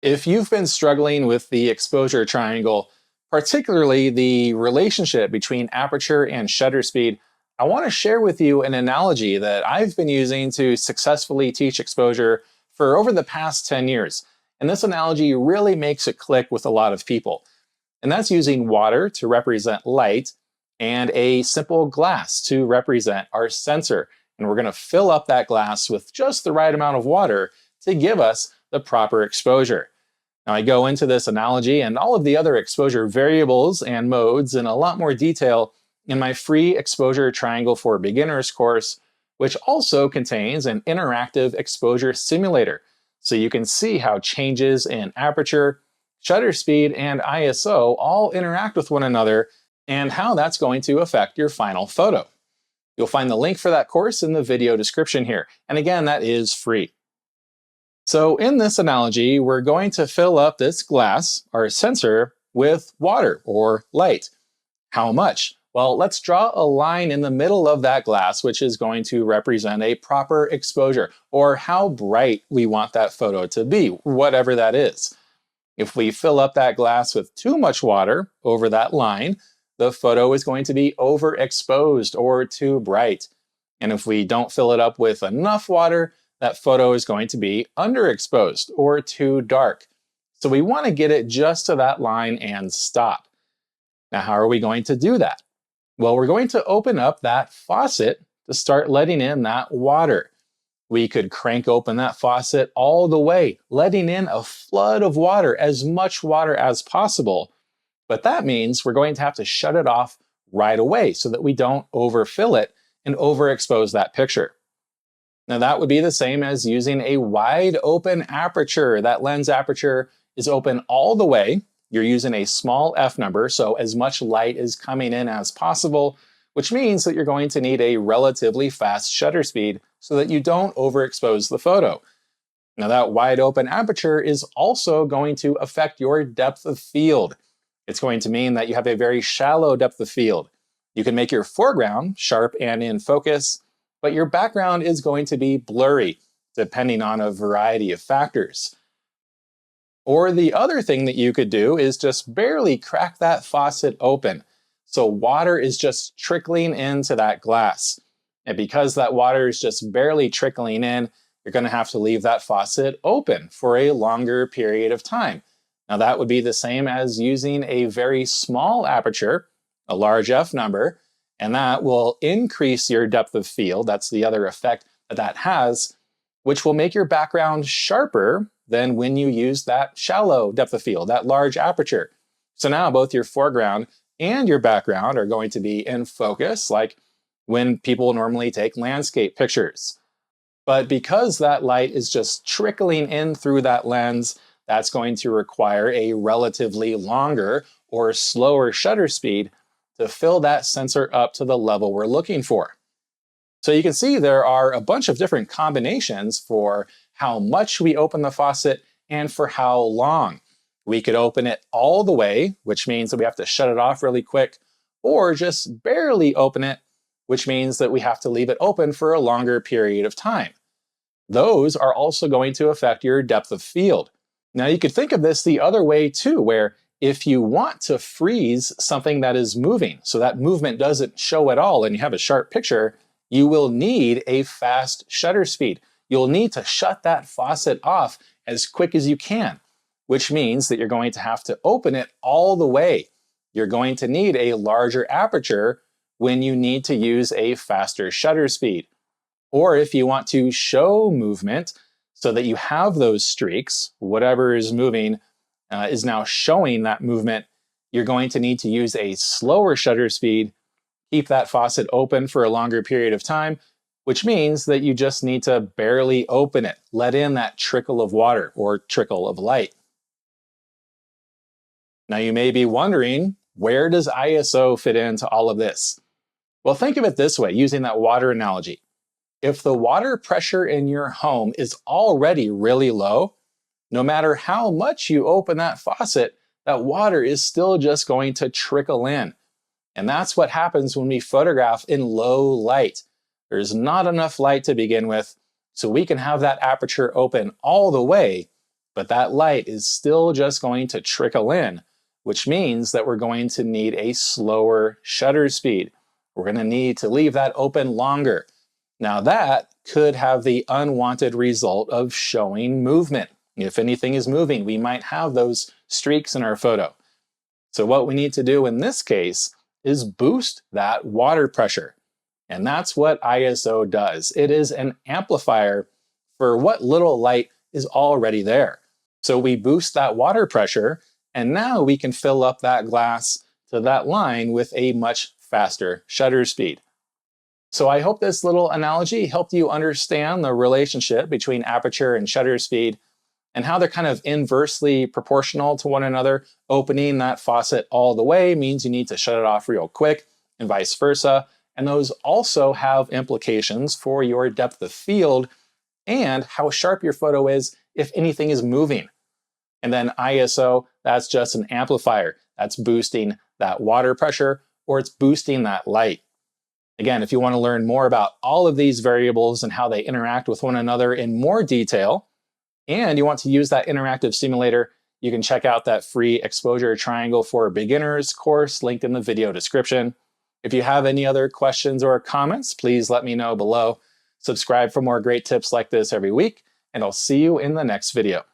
If you've been struggling with the exposure triangle, particularly the relationship between aperture and shutter speed, I want to share with you an analogy that I've been using to successfully teach exposure for over the past 10 years. And this analogy really makes it click with a lot of people. And that's using water to represent light and a simple glass to represent our sensor. And we're going to fill up that glass with just the right amount of water to give us the proper exposure. Now, I go into this analogy and all of the other exposure variables and modes in a lot more detail in my free Exposure Triangle for Beginners course, which also contains an interactive exposure simulator, so you can see how changes in aperture, shutter speed, and ISO all interact with one another and how that's going to affect your final photo. You'll find the link for that course in the video description here, and again, that is free. So in this analogy, we're going to fill up this glass, our sensor, with water or light. How much? Well, let's draw a line in the middle of that glass, which is going to represent a proper exposure, or how bright we want that photo to be, whatever that is. If we fill up that glass with too much water over that line, the photo is going to be overexposed or too bright. And if we don't fill it up with enough water, that photo is going to be underexposed or too dark. So we want to get it just to that line and stop. Now, how are we going to do that? Well, we're going to open up that faucet to start letting in that water. We could crank open that faucet all the way, letting in a flood of water, as much water as possible. But that means we're going to have to shut it off right away so that we don't overfill it and overexpose that picture. Now that would be the same as using a wide open aperture. That lens aperture is open all the way. You're using a small f number, so as much light is coming in as possible, which means that you're going to need a relatively fast shutter speed so that you don't overexpose the photo. Now that wide open aperture is also going to affect your depth of field. It's going to mean that you have a very shallow depth of field. You can make your foreground sharp and in focus, but your background is going to be blurry, depending on a variety of factors. Or the other thing that you could do is just barely crack that faucet open, so water is just trickling into that glass. And because that water is just barely trickling in, you're going to have to leave that faucet open for a longer period of time. Now that would be the same as using a very small aperture, a large f number, and that will increase your depth of field. That's the other effect that has, which will make your background sharper than when you use that shallow depth of field, that large aperture. So now both your foreground and your background are going to be in focus, like when people normally take landscape pictures. But because that light is just trickling in through that lens, that's going to require a relatively longer or slower shutter speed to fill that sensor up to the level we're looking for. So you can see there are a bunch of different combinations for how much we open the faucet and for how long. We could open it all the way, which means that we have to shut it off really quick, or just barely open it, which means that we have to leave it open for a longer period of time. Those are also going to affect your depth of field. Now you could think of this the other way too, where if you want to freeze something that is moving, so that movement doesn't show at all and you have a sharp picture, you will need a fast shutter speed. You'll need to shut that faucet off as quick as you can, which means that you're going to have to open it all the way. You're going to need a larger aperture when you need to use a faster shutter speed. Or if you want to show movement so that you have those streaks, whatever is moving is now showing that movement, you're going to need to use a slower shutter speed, keep that faucet open for a longer period of time, which means that you just need to barely open it, let in that trickle of water or trickle of light. Now you may be wondering, where does ISO fit into all of this? Well, think of it this way, using that water analogy. If the water pressure in your home is already really low, no matter how much you open that faucet, that water is still just going to trickle in. And that's what happens when we photograph in low light. There's not enough light to begin with, so we can have that aperture open all the way, but that light is still just going to trickle in, which means that we're going to need a slower shutter speed. We're going to need to leave that open longer. Now that could have the unwanted result of showing movement. If anything is moving, we might have those streaks in our photo. So what we need to do in this case is boost that water pressure. And that's what ISO does. It is an amplifier for what little light is already there. So we boost that water pressure, and now we can fill up that glass to that line with a much faster shutter speed. So I hope this little analogy helped you understand the relationship between aperture and shutter speed and how they're kind of inversely proportional to one another. Opening that faucet all the way means you need to shut it off real quick, and vice versa. And those also have implications for your depth of field and how sharp your photo is if anything is moving. And then ISO, that's just an amplifier. That's boosting that water pressure, or it's boosting that light. Again, if you want to learn more about all of these variables and how they interact with one another in more detail, and you want to use that interactive simulator, you can check out that free exposure triangle for beginners course linked in the video description. If you have any other questions or comments, please let me know below. Subscribe for more great tips like this every week, and I'll see you in the next video.